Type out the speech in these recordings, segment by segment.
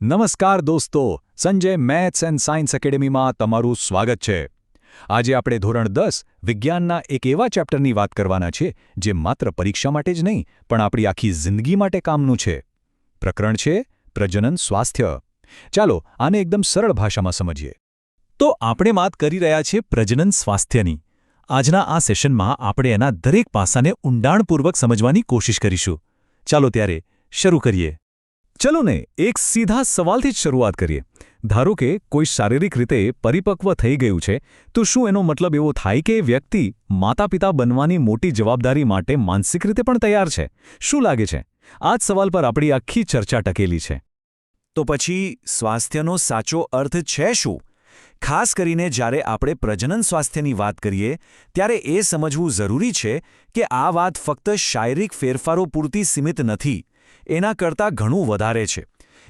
નમસ્કાર દોસ્તો, Sanjay maths and science એકેડેમીમાં તમારું સ્વાગત છે. આજે આપણે ધોરણ 10 વિજ્ઞાનના એક એવા ચેપ્ટરની વાત કરવાના છે જે માત્ર પરીક્ષા માટે જ નહીં પણ આપણી આખી જિંદગી માટે કામનું છે. પ્રકરણ છે પ્રજનન સ્વાસ્થ્ય. ચાલો આને એકદમ સરળ ભાષામાં સમજીએ. તો આપણે વાત કરી રહ્યા છીએ પ્રજનન સ્વાસ્થ્યની. આજના આ સેશનમાં આપણે એના દરેક પાસાને ઊંડાણપૂર્વક સમજવાની કોશિશ કરીશું. ચાલો ત્યારે શરૂ કરીએ. ચલો ને એક સીધા સવાલથી જ શરૂઆત કરીએ. ધારો કે કોઈ શારીરિક રીતે પરિપક્વ થઈ ગયું છે, તો શું એનો મતલબ એવો થાય કે એ વ્યક્તિ માતાપિતા બનવાની મોટી જવાબદારી માટે માનસિક રીતે પણ તૈયાર છે? શું લાગે છે? આ જ સવાલ પર આપણી આખી ચર્ચા ટકેલી છે. તો પછી સ્વાસ્થ્યનો સાચો અર્થ છે શું? ખાસ કરીને જ્યારે આપણે પ્રજનન સ્વાસ્થ્યની વાત કરીએ ત્યારે એ સમજવું જરૂરી છે કે આ વાત ફક્ત શારીરિક ફેરફારો પૂરતી સીમિત નથી. એના કરતાં ઘણું વધારે છે.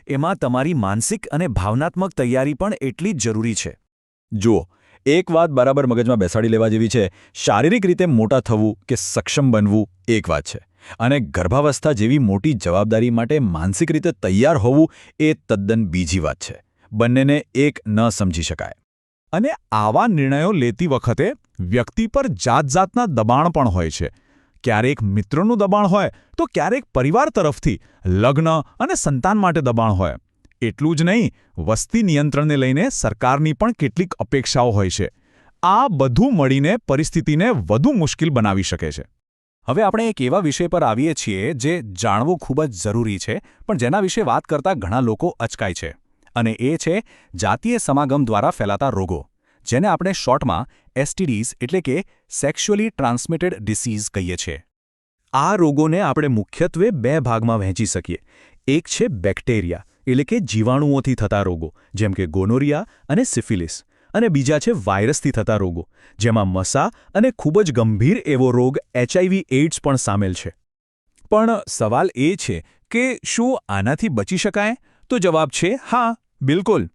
એમાં તમારી માનસિક અને ભાવનાત્મક તૈયારી પણ એટલી જ જરૂરી છે. જુઓ, એક વાત બરાબર મગજમાં બેસાડી લેવા જેવી છે. શારીરિક રીતે મોટા થવું કે સક્ષમ બનવું એક વાત છે, અને ગર્ભાવસ્થા જેવી મોટી જવાબદારી માટે માનસિક રીતે તૈયાર હોવું એ તદ્દન બીજી વાત છે. બંનેને એક ન સમજી શકાય. અને આવા નિર્ણયો લેતી વખતે વ્યક્તિ પર જાતજાતના દબાણ પણ હોય છે. ક્યારેક મિત્રોનું દબાણ હોય તો ક્યારેક પરિવાર તરફથી લગ્ન અને સંતાન માટે દબાણ હોય. એટલું જ નહીં, વસ્તી નિયંત્રણને લઈને સરકારની પણ કેટલીક અપેક્ષાઓ હોય છે. આ બધું મળીને પરિસ્થિતિને વધુ મુશ્કેલ બનાવી શકે છે. હવે આપણે એક એવા વિષય પર આવીએ છીએ જે જાણવું ખૂબ જ જરૂરી છે, પણ જેના વિશે વાત કરતા ઘણા લોકો અચકાય છે. અને એ છે જાતીય સમાગમ દ્વારા ફેલાતા રોગો, જેને આપણે શોર્ટમાં એસટીડીઝ એટલે કે સેક્સ્યુઅલી ટ્રાન્સમિટેડ ડિસીઝ કહીએ છીએ. આ રોગોને આપણે મુખ્યત્વે બે ભાગમાં વહેંચી શકીએ. એક છે બેક્ટેરિયા એટલે કે જીવાણુઓથી થતા રોગો, જેમ કે ગોનોરિયા અને સિફિલિસ, અને બીજા છે વાયરસથી થતા રોગો, જેમાં મસા અને ખૂબ જ ગંભીર એવો રોગ HIV/AIDS પણ સામેલ છે. પણ સવાલ એ છે કે શું આનાથી બચી શકાય? તો જવાબ છે હા, બિલકુલ.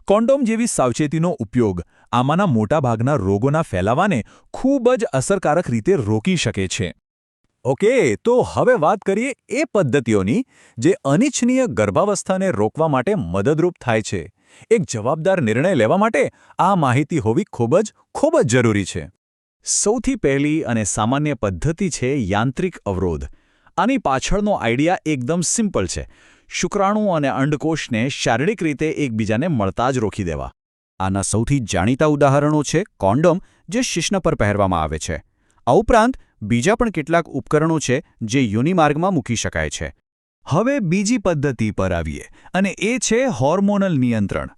કોન્ડોમ જેવી સાવચેતીનો ઉપયોગ આમાંના મોટાભાગના રોગોના ફેલાવાને ખૂબ જ અસરકારક રીતે રોકી શકે છે. ઓકે, તો હવે વાત કરીએ એ પદ્ધતિઓની જે અનિચ્છનીય ગર્ભાવસ્થાને રોકવા માટે મદદરૂપ થાય છે. એક જવાબદાર નિર્ણય લેવા માટે આ માહિતી હોવી ખૂબ જ જરૂરી છે. સૌથી પહેલી અને સામાન્ય પદ્ધતિ છે યાંત્રિક અવરોધ. આની પાછળનો આઈડિયા એકદમ સિમ્પલ છે. શુક્રાણુ અને અંડકોષને શારીરિક રીતે એકબીજાને મળતા જ રોકી દેવા. આના સૌથી જાણીતા ઉદાહરણો છે કોન્ડોમ, જે શિશ્ન પર પહેરવામાં આવે છે. આ ઉપરાંત બીજા પણ કેટલાક ઉપકરણો છે જે યોનિમાર્ગમાં મૂકી શકાય છે. હવે બીજી પદ્ધતિ પર આવીએ, અને એ છે હોર્મોનલ નિયંત્રણ.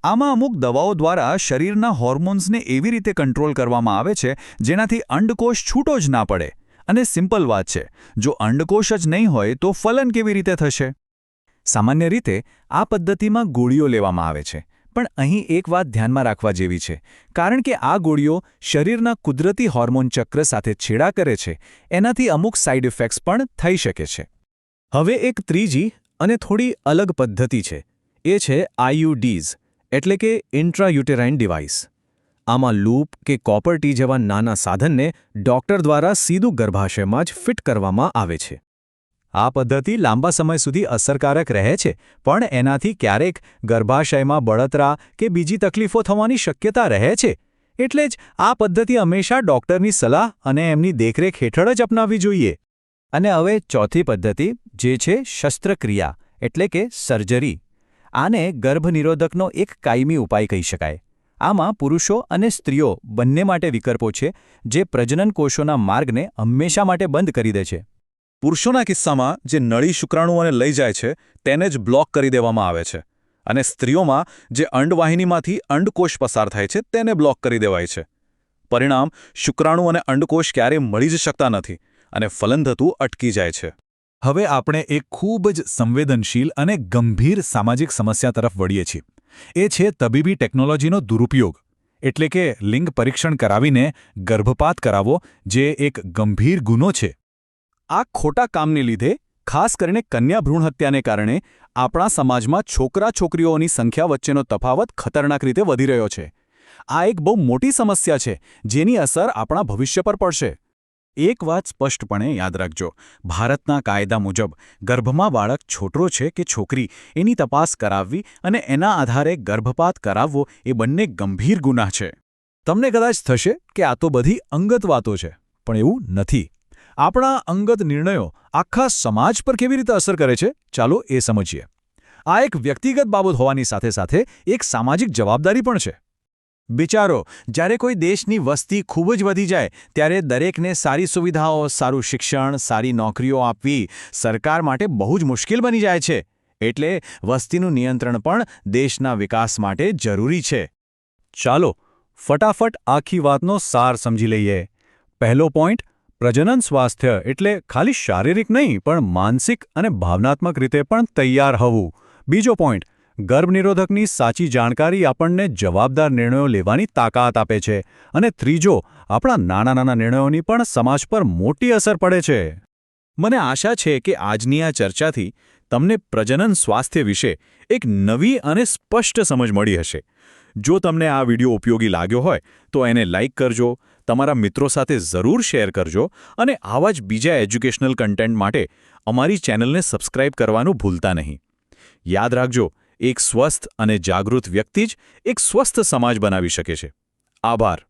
આમાં અમુક દવાઓ દ્વારા શરીરના હોર્મોન્સને એવી રીતે કંટ્રોલ કરવામાં આવે છે જેનાથી અંડકોષ છૂટો જ ના પડે. અને સિમ્પલ વાત છે, જો અંડકોષ જ નહીં હોય તો ફલન કેવી રીતે થશે? સામાન્ય રીતે આ પદ્ધતિમાં ગોળીઓ લેવામાં આવે છે, પણ અહીં એક વાત ધ્યાનમાં રાખવા જેવી છે, કારણ કે આ ગોળીઓ શરીરના કુદરતી હોર્મોન ચક્ર સાથે છેડા કરે છે. એનાથી અમુક સાઇડ ઇફેક્ટ્સ પણ થઈ શકે છે. હવે એક ત્રીજી અને થોડી અલગ પદ્ધતિ છે. એ છે આઈયુડીઝ એટલે કે ઇન્ટ્રાયુટેરાઇન ડિવાઇસ. આમાં લૂપ કે કોપર ટી જેવા નાના સાધનને ડોક્ટર દ્વારા સીધું ગર્ભાશયમાં જ ફિટ કરવામાં આવે છે. આ પદ્ધતિ લાંબા સમય સુધી અસરકારક રહે છે, પણ એનાથી ક્યારેક ગર્ભાશયમાં બળતરા કે બીજી તકલીફો થવાની શક્યતા રહે છે. એટલે જ આ પદ્ધતિ હંમેશા ડોક્ટરની સલાહ અને એમની દેખરેખ હેઠળ જ અપનાવવી જોઈએ. અને હવે ચોથી પદ્ધતિ, જે છે શસ્ત્રક્રિયા એટલે કે સર્જરી. આને ગર્ભનિરોધકનો એક કાયમી ઉપાય કહી શકાય. આમાં પુરુષો અને સ્ત્રીઓ બંને માટે વિકલ્પો છે, જે પ્રજનન કોષોના માર્ગને હંમેશા માટે બંધ કરી દે છે. પુરુષોના કિસ્સામાં જે નળી શુક્રાણુઓને લઈ જાય છે તેને જ બ્લોક કરી દેવામાં આવે છે, અને સ્ત્રીઓમાં જે અંડવાહિનીમાંથી અંડકોષ પસાર થાય છે તેને બ્લોક કરી દેવાય છે. પરિણામ, શુક્રાણુ અને અંડકોષ ક્યારેય મળી જ શકતા નથી અને ફલન થતું અટકી જાય છે. હવે આપણે એક ખૂબ જ સંવેદનશીલ અને ગંભીર સામાજિક સમસ્યા તરફ વળીએ છીએ. એ છે તબીબી ટેકનોલોજીનો દુરુપયોગ, એટલે કે લિંગ પરીક્ષણ કરાવીને ગર્ભપાત કરાવવો, જે એક ગંભીર ગુનો છે. આ ખોટા કામને લીધે, ખાસ કરીને કન્યા ભ્રૂણ હત્યાને કારણે, આપણા સમાજમાં છોકરા-છોકરીઓની સંખ્યા વચ્ચેનો તફાવત ખતરનાક રીતે વધી રહ્યો છે. આ એક બહુ મોટી સમસ્યા છે જેની અસર આપણા ભવિષ્ય પર પડશે. એક વાત સ્પષ્ટપણે યાદ રાખજો, ભારતના કાયદા મુજબ ગર્ભમાં બાળક છોકરો છે કે છોકરી એની તપાસ કરાવવી અને એના આધારે ગર્ભપાત કરાવવો એ બંને ગંભીર ગુનાહ છે. તમને કદાચ થશે કે આ તો બધી અંગત વાતો છે, પણ એવું નથી. આપણા અંગત નિર્ણયો આખા સમાજ પર કેવી રીતે અસર કરે છે, ચાલો એ સમજીએ. આ એક વ્યક્તિગત બાબત હોવાની સાથે સાથે એક સામાજિક જવાબદારી પણ છે. વિચારો, જ્યારે કોઈ દેશની વસ્તી ખૂબ જ વધી જાય ત્યારે દરેકને સારી સુવિધાઓ, સારું શિક્ષણ, સારી નોકરીઓ આપવી સરકાર માટે બહુ જ મુશ્કેલ બની જાય છે. એટલે વસ્તીનું નિયંત્રણ પણ દેશના વિકાસ માટે જરૂરી છે. ચાલો ફટાફટ આખી વાતનો સાર સમજી લઈએ. પહેલો પોઈન્ટ, પ્રજનન સ્વાસ્થ્ય એટલે ખાલી શારીરિક નહીં પણ માનસિક અને ભાવનાત્મક રીતે પણ તૈયાર હોવું. બીજો પોઈન્ટ, ગર્ભનિરોધકની સાચી જાણકારી આપણને જવાબદાર નિર્ણયો લેવાની તાકાત આપે છે. અને ત્રીજો, આપણા નાના નાના નિર્ણયોની પણ સમાજ પર મોટી અસર પડે છે. મને આશા છે કે આજની આ ચર્ચાથી તમને પ્રજનન સ્વાસ્થ્ય વિશે એક નવી અને સ્પષ્ટ સમજ મળી હશે. જો તમને આ વિડિયો ઉપયોગી લાગ્યો હોય તો એને લાઇક કરજો, તમારા મિત્રો સાથે જરૂર શેર કરજો અને આવા જ બીજા એજ્યુકેશનલ કન્ટેન્ટ માટે અમારી ચેનલને સબસ્ક્રાઇબ કરવાનું ભૂલતા નહીં. યાદ રાખજો, એક સ્વસ્થ અને જાગૃત વ્યક્તિ જ એક સ્વસ્થ સમાજ બનાવી શકે છે. આભાર.